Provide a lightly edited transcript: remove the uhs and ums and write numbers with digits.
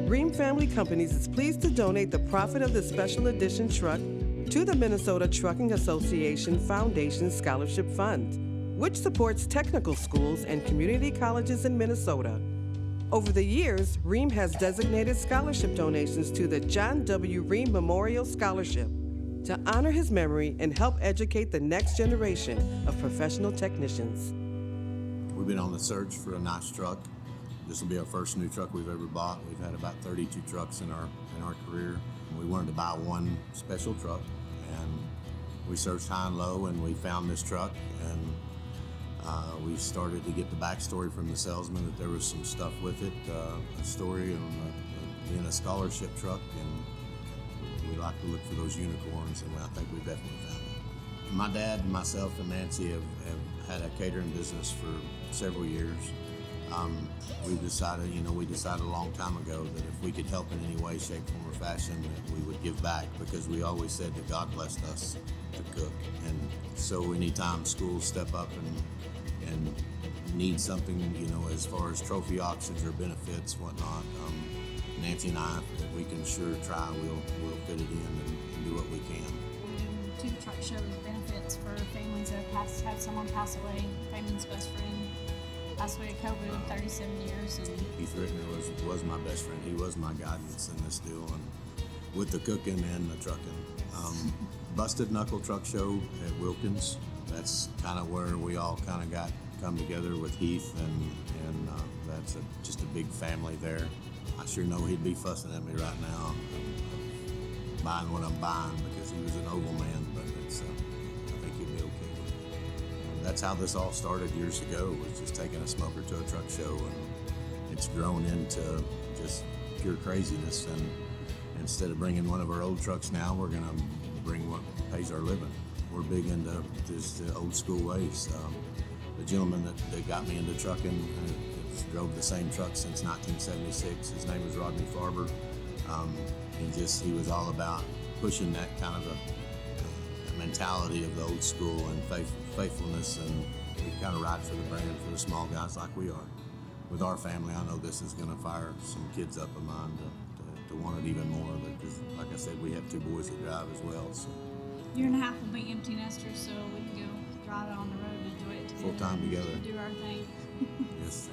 Rihm Family Companies is pleased to donate the profit of the special edition truck to the Minnesota Trucking Association Foundation Scholarship Fund, which supports technical schools and community colleges in Minnesota. Over the years, Rihm has designated scholarship donations to the John W. Rihm Memorial Scholarship to honor his memory and help educate the next generation of professional technicians. We've been on the search for a nice truck. This will be our first new truck we've ever bought. We've had about 32 trucks in our career. We wanted to buy one special truck, and we searched high and low, and we found this truck, and we started to get the backstory from the salesman that there was some stuff with it, a story on being a scholarship truck, and we like to look for those unicorns, and I think we definitely found it. My dad and myself and Nancy have had a catering business for several years. We decided a long time ago that if we could help in any way, shape, form, or fashion, that we would give back, because we always said that God blessed us to cook. And so anytime schools step up and need something, as far as trophy auctions or benefits, whatnot, Nancy and I, if we can sure try, we'll fit it in and do what we can. We do 2 truck show benefits for families that have had someone pass away, family's best friend. Passed away of COVID, 37 years. And Keith Rittner was my best friend. He was my guidance in this deal, and with the cooking and the trucking. Busted Knuckle Truck Show at Wilkins. That's kind of where we all kind of come together with Heath, and that's just a big family there. I sure know he'd be fussing at me right now, buying what I'm buying, because he was an oval man, but I think he'd be okay with it. That's how this all started years ago, was just taking a smoker to a truck show, and it's grown into just pure craziness. And instead of bringing one of our old trucks now, we're going to bring what pays our living. We're big into just the old school ways. The gentleman that got me into trucking drove the same truck since 1976. His name was Rodney Farber. He was all about pushing that kind of a mentality of the old school and faithfulness, and we kind of ride for the brand for the small guys like we are. With our family, I know this is going to fire some kids up of mine to want it even more, because like I said, we have 2 boys that drive as well. So year and a half will be empty nesters, so we can go drive it on the road and enjoy it together. Full time together. Do our thing. Yes. So.